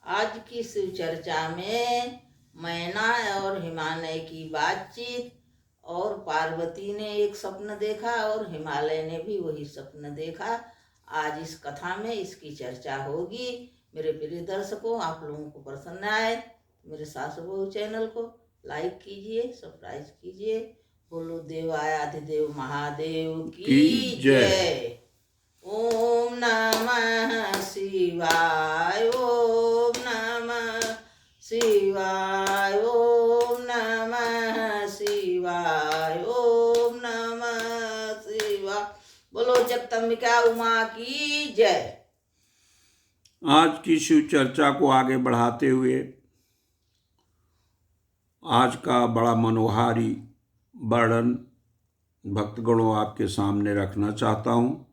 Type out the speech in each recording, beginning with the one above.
आज की शिव चर्चा में मैना और हिमालय की बातचीत, और पार्वती ने एक स्वप्न देखा और हिमालय ने भी वही स्वप्न देखा। आज इस कथा में इसकी चर्चा होगी। मेरे प्रिय दर्शकों, आप लोगों को पसंद आए तो मेरे सासु बहू चैनल को लाइक कीजिए, सब्सक्राइब कीजिए। बोलो देवाधिदेव महादेव की जय। ओम नमः शिवाय, ओम नमः शिवाय, ओम नमः शिवाय, ओम नमः शिवाय। बोलो जगदम्बिका उमा की जय। आज की शिव चर्चा को आगे बढ़ाते हुए आज का बड़ा मनोहारी वर्णन भक्तगणों आपके सामने रखना चाहता हूँ।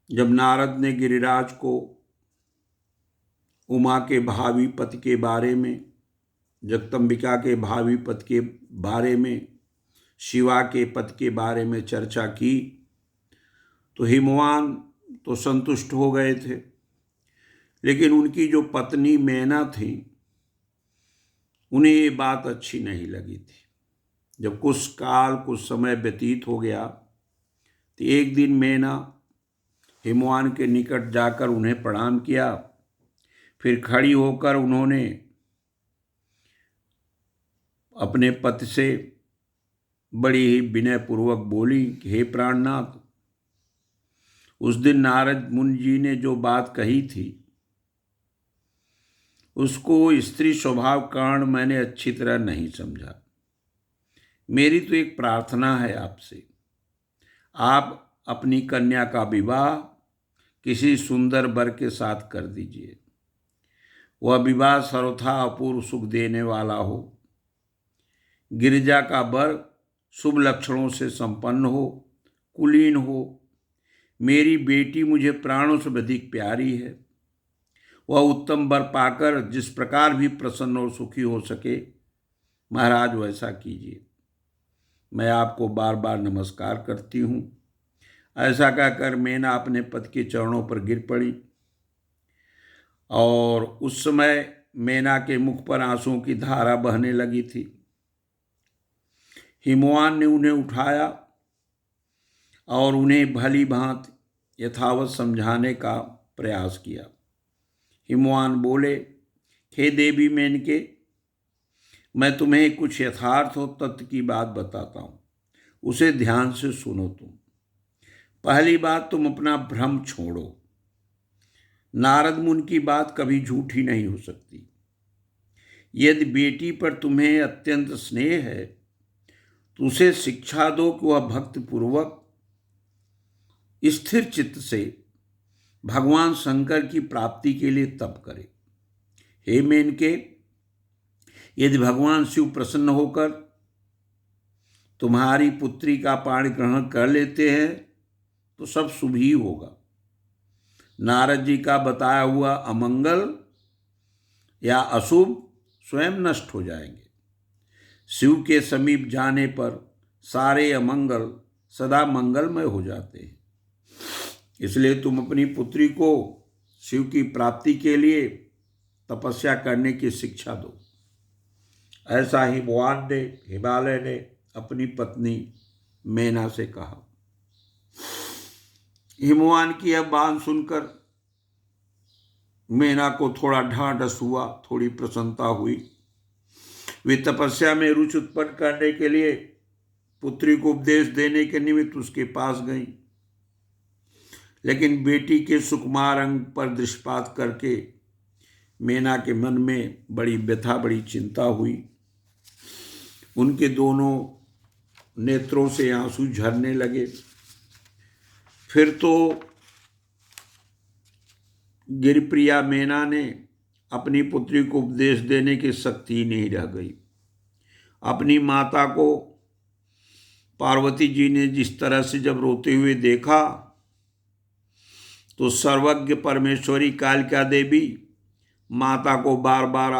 जब नारद ने गिरिराज को उमा के भावी पति के बारे में, जगदम्बिका के भावी पति के बारे में, शिवा के पति के बारे में चर्चा की तो हिमवान तो संतुष्ट हो गए थे, लेकिन उनकी जो पत्नी मैना थी उन्हें ये बात अच्छी नहीं लगी थी। जब कुछ समय व्यतीत हो गया तो एक दिन मैना हिमवान के निकट जाकर उन्हें प्रणाम किया। फिर खड़ी होकर उन्होंने अपने पति से बड़ी ही विनयपूर्वक बोली कि हे प्राणनाथ, उस दिन नारद मुनि जी ने जो बात कही थी उसको स्त्री स्वभाव कारण मैंने अच्छी तरह नहीं समझा। मेरी तो एक प्रार्थना है आपसे, आप अपनी कन्या का विवाह किसी सुंदर वर के साथ कर दीजिए। वह विवाह सर्वथा अपूर्व सुख देने वाला हो, गिरिजा का वर शुभ लक्षणों से संपन्न हो, कुलीन हो। मेरी बेटी मुझे प्राणों से अधिक प्यारी है। वह उत्तम वर पाकर जिस प्रकार भी प्रसन्न और सुखी हो सके, महाराज वैसा कीजिए। मैं आपको बार बार नमस्कार करती हूँ। ऐसा कहकर मैना अपने पति के चरणों पर गिर पड़ी और उस समय मैना के मुख पर आंसुओं की धारा बहने लगी थी। हिमवान ने उन्हें उठाया और उन्हें भली भांति यथावत समझाने का प्रयास किया। हिमवान बोले, हे देवी मेनके, मैं तुम्हें कुछ यथार्थ और तथ्य की बात बताता हूँ, उसे ध्यान से सुनो तुम। पहली बात, तुम अपना भ्रम छोड़ो। नारद मुनि की बात कभी झूठी नहीं हो सकती। यदि बेटी पर तुम्हें अत्यंत स्नेह है तो उसे शिक्षा दो कि वह भक्तिपूर्वक स्थिर चित्त से भगवान शंकर की प्राप्ति के लिए तप करे। हे मेनके, यदि भगवान शिव प्रसन्न होकर तुम्हारी पुत्री का पाणी ग्रहण कर लेते हैं तो सब शुभ ही होगा। नारद जी का बताया हुआ अमंगल या अशुभ स्वयं नष्ट हो जाएंगे। शिव के समीप जाने पर सारे अमंगल सदा मंगलमय हो जाते हैं। इसलिए तुम अपनी पुत्री को शिव की प्राप्ति के लिए तपस्या करने की शिक्षा दो। ऐसा हिमालय ने अपनी पत्नी मैना से कहा। हिमवान की यह बात सुनकर मैना को थोड़ा ढांढस हुआ, थोड़ी प्रसन्नता हुई। वे तपस्या में रुचि उत्पन्न करने के लिए पुत्री को उपदेश देने के निमित्त उसके पास गई, लेकिन बेटी के सुकुमार अंग पर दृष्टिपात करके मैना के मन में बड़ी व्यथा, बड़ी चिंता हुई। उनके दोनों नेत्रों से आंसू झरने लगे। फिर तो गिरिप्रिया मैना ने अपनी पुत्री को उपदेश देने की शक्ति नहीं रह गई। अपनी माता को पार्वती जी ने जिस तरह से जब रोते हुए देखा तो सर्वज्ञ परमेश्वरी कालिका देवी माता को बार बार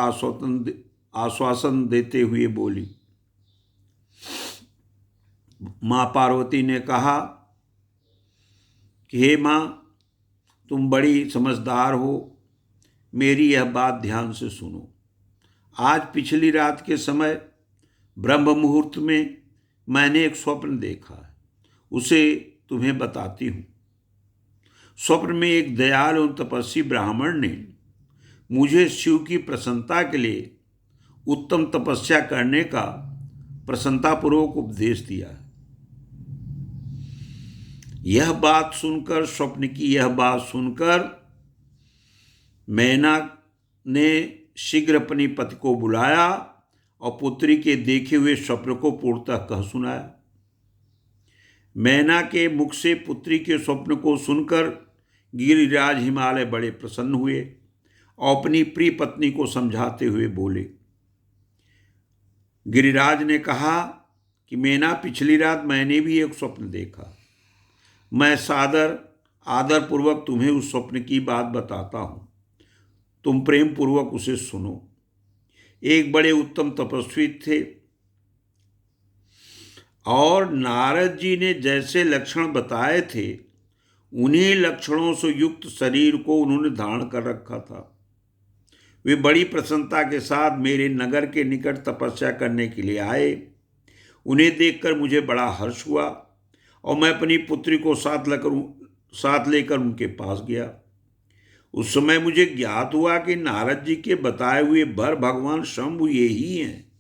आश्वासन देते हुए बोली। माँ पार्वती ने कहा कि हे माँ, तुम बड़ी समझदार हो, मेरी यह बात ध्यान से सुनो। आज पिछली रात के समय ब्रह्म मुहूर्त में मैंने एक स्वप्न देखा है, उसे तुम्हें बताती हूँ। स्वप्न में एक दयालु और तपस्वी ब्राह्मण ने मुझे शिव की प्रसन्नता के लिए उत्तम तपस्या करने का प्रसन्नतापूर्वक उपदेश दिया है। स्वप्न की यह बात सुनकर मैना ने शीघ्र अपनी पति को बुलाया और पुत्री के देखे हुए स्वप्न को पूर्णतः कह सुनाया। मैना के मुख से पुत्री के स्वप्न को सुनकर गिरिराज हिमालय बड़े प्रसन्न हुए और अपनी प्रिय पत्नी को समझाते हुए बोले। गिरिराज ने कहा कि मैना, पिछली रात मैंने भी एक स्वप्न देखा। मैं आदरपूर्वक तुम्हें उस स्वप्न की बात बताता हूँ, तुम प्रेम पूर्वक उसे सुनो। एक बड़े उत्तम तपस्वी थे और नारद जी ने जैसे लक्षण बताए थे उन्हीं लक्षणों से युक्त शरीर को उन्होंने धारण कर रखा था। वे बड़ी प्रसन्नता के साथ मेरे नगर के निकट तपस्या करने के लिए आए। उन्हें देखकर मुझे बड़ा हर्ष हुआ और मैं अपनी पुत्री को साथ लेकर उनके पास गया। उस समय मुझे ज्ञात हुआ कि नारद जी के बताए हुए वर भगवान शंभु ये ही हैं।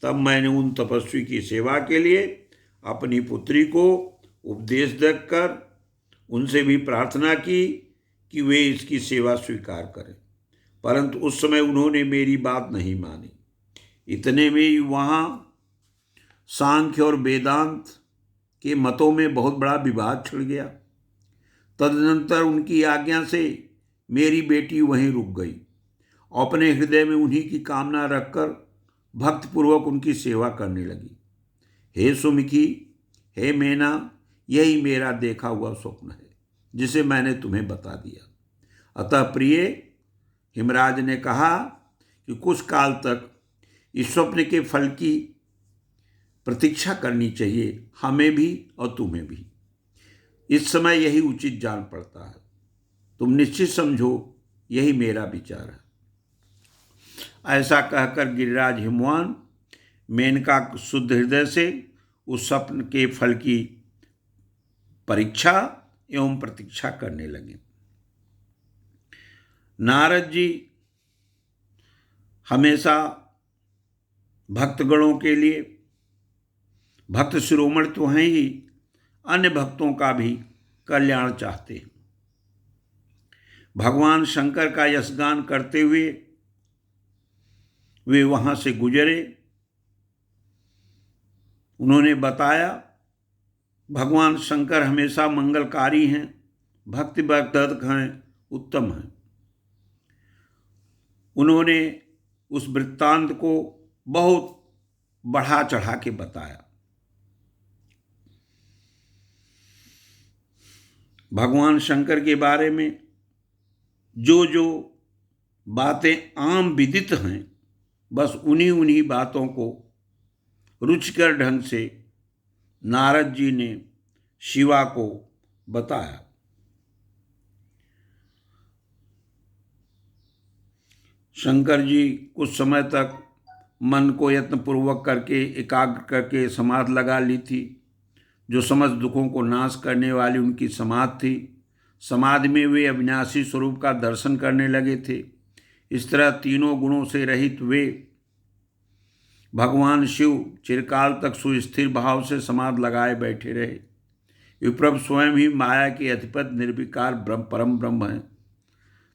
तब मैंने उन तपस्वी की सेवा के लिए अपनी पुत्री को उपदेश देकर उनसे भी प्रार्थना की कि वे इसकी सेवा स्वीकार करें, परंतु उस समय उन्होंने मेरी बात नहीं मानी। इतने में ही वहाँ सांख्य और वेदांत के मतों में बहुत बड़ा विवाद छिड़ गया। तदनंतर उनकी आज्ञा से मेरी बेटी वहीं रुक गई और अपने हृदय में उन्हीं की कामना रखकर भक्तिपूर्वक उनकी सेवा करने लगी। हे सुमुखी, हे मैना, यही मेरा देखा हुआ स्वप्न है जिसे मैंने तुम्हें बता दिया। अतः प्रिय, हिमराज ने कहा कि कुछ काल तक इस स्वप्न के फल की प्रतीक्षा करनी चाहिए, हमें भी और तुम्हें भी। इस समय यही उचित जान पड़ता है। तुम निश्चित समझो, यही मेरा विचार है। ऐसा कहकर गिरिराज हिमवान मेनका शुद्ध हृदय से उस स्वप्न के फल की परीक्षा एवं प्रतीक्षा करने लगे। नारद जी हमेशा भक्तगणों के लिए, भक्त शिरोमणि तो हैं ही, अन्य भक्तों का भी कल्याण चाहते हैं। भगवान शंकर का यशगान करते हुए वे वहाँ से गुजरे। उन्होंने बताया, भगवान शंकर हमेशा मंगलकारी हैं, भक्ति वर्धक हैं, उत्तम हैं। उन्होंने उस वृत्तांत को बहुत बढ़ा चढ़ा के बताया। भगवान शंकर के बारे में जो जो बातें आम विदित हैं, बस उन्हीं बातों को रुचिकर ढंग से नारद जी ने शिवा को बताया। शंकर जी कुछ समय तक मन को यत्नपूर्वक करके एकाग्र करके समाधि लगा ली थी, जो समस्त दुखों को नाश करने वाली उनकी समाधि थी। समाधि में वे अविनाशी स्वरूप का दर्शन करने लगे थे। इस तरह तीनों गुणों से रहित वे भगवान शिव चिरकाल तक सुस्थिर भाव से समाधि लगाए बैठे रहे। विप्रभ स्वयं ही माया के अधिपति निर्विकार परम ब्रह्म हैं।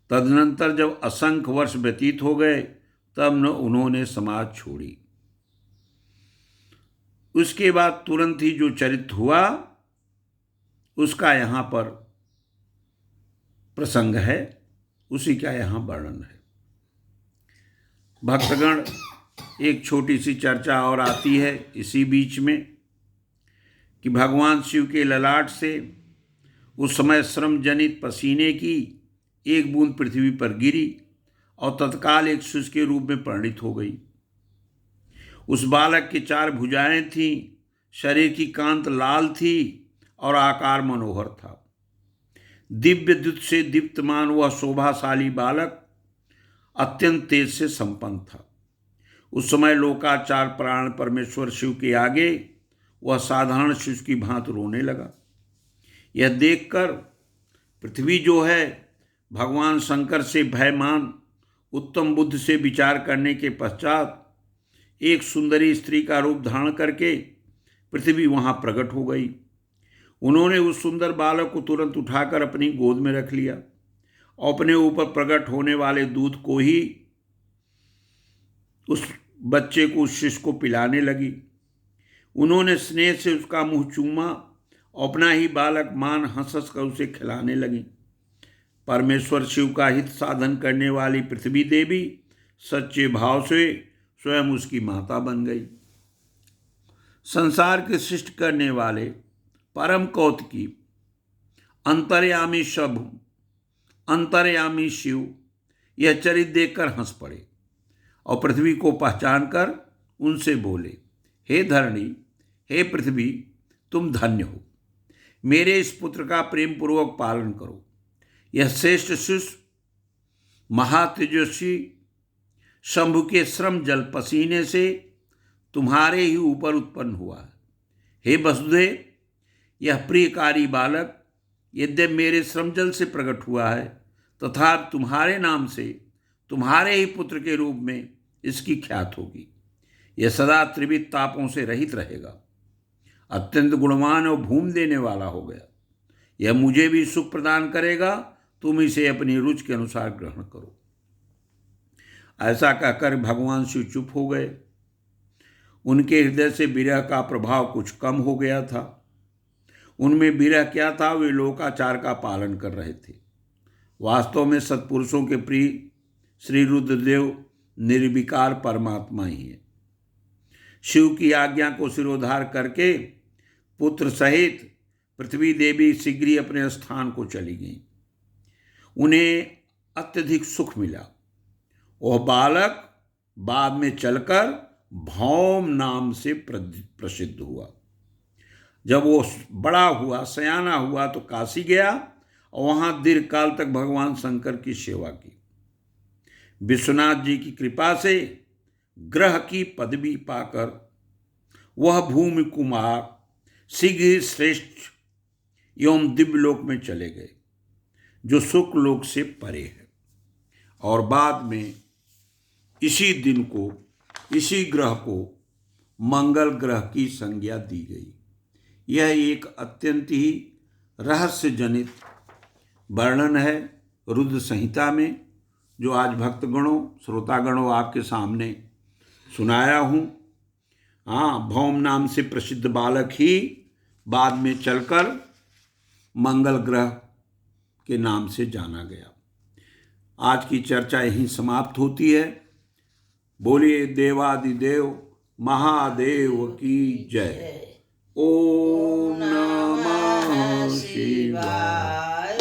तदनंतर जब असंख्य वर्ष व्यतीत हो गए, तब न उन्होंने समाधि छोड़ी। उसके बाद तुरंत ही जो चरित्र हुआ उसका यहाँ पर प्रसंग है, उसी का यहाँ वर्णन है। भक्तगण, एक छोटी सी चर्चा और आती है इसी बीच में कि भगवान शिव के ललाट से उस समय श्रम जनित पसीने की एक बूंद पृथ्वी पर गिरी और तत्काल एक शिशु के रूप में परिणित हो गई। उस बालक की 4 भुजाएं थीं, शरीर की कांत लाल थी और आकार मनोहर था। दिव्य दूत से दीप्तमान वह शोभाशाली बालक अत्यंत तेज से संपन्न था। उस समय लोकाचार प्राण परमेश्वर शिव के आगे वह साधारण शिशु की भांति रोने लगा। यह देखकर पृथ्वी जो है भगवान शंकर से भयमान उत्तम बुद्धि से विचार करने के पश्चात एक सुंदरी स्त्री का रूप धारण करके पृथ्वी वहां प्रकट हो गई। उन्होंने उस सुंदर बालक को तुरंत उठाकर अपनी गोद में रख लिया और अपने ऊपर प्रकट होने वाले दूध को ही उस बच्चे को, उस शिशु को पिलाने लगी। उन्होंने स्नेह से उसका मुंह चूमा और अपना ही बालक मान हंस हंस कर उसे खिलाने लगी। परमेश्वर शिव का हित साधन करने वाली पृथ्वी देवी सच्चे भाव से स्वयं उसकी माता बन गई। संसार के सृष्टि करने वाले परम कौतुकी अंतर्यामी शंभु, अंतर्यामी शिव यह चरित्र देखकर हंस पड़े और पृथ्वी को पहचान कर उनसे बोले, हे धरणी, हे पृथ्वी, तुम धन्य हो। मेरे इस पुत्र का प्रेम पूर्वक पालन करो। यह श्रेष्ठ शिशु महातेजस्वी शंभु के श्रम जल पसीने से तुम्हारे ही ऊपर उत्पन्न हुआ है। हे वसुदेव, यह प्रियकारी बालक यद्यपि मेरे श्रम जल से प्रकट हुआ है तथा तुम्हारे नाम से तुम्हारे ही पुत्र के रूप में इसकी ख्यात होगी। यह सदा त्रिविध तापों से रहित रहेगा, अत्यंत गुणवान और भूमि देने वाला हो गया। यह मुझे भी सुख प्रदान करेगा, तुम इसे अपनी रुचि के अनुसार ग्रहण करो। ऐसा कहकर भगवान शिव चुप हो गए। उनके हृदय से विरह का प्रभाव कुछ कम हो गया था। उनमें विरह क्या था, वे लोकाचार का पालन कर रहे थे। वास्तव में सत्पुरुषों के प्रिय श्री रुद्रदेव निर्विकार परमात्मा ही है। शिव की आज्ञा को सिरोधार करके पुत्र सहित पृथ्वी देवी शीघ्र ही अपने स्थान को चली गई। उन्हें अत्यधिक सुख मिला। वह बालक बाद में चलकर भौम नाम से प्रसिद्ध हुआ। जब वो बड़ा हुआ, सयाना हुआ, तो काशी गया और वहाँ दीर्घ काल तक भगवान शंकर की सेवा की। विश्वनाथ जी की कृपा से ग्रह की पदवी पाकर वह भूमि कुमार शीघ्र श्रेष्ठ एवं दिव्यलोक में चले गए, जो शुक्ल लोक से परे है। और बाद में इसी दिन को, इसी ग्रह को मंगल ग्रह की संज्ञा दी गई। यह एक अत्यंत ही रहस्य जनित वर्णन है रुद्र संहिता में, जो आज भक्तगणों, श्रोतागणों आपके सामने सुनाया हूँ। हाँ, भौम नाम से प्रसिद्ध बालक ही बाद में चलकर मंगल ग्रह के नाम से जाना गया। आज की चर्चा यहीं समाप्त होती है। बोलिए देवादिदेव महादेव की जय। ओम नमः शिवाय।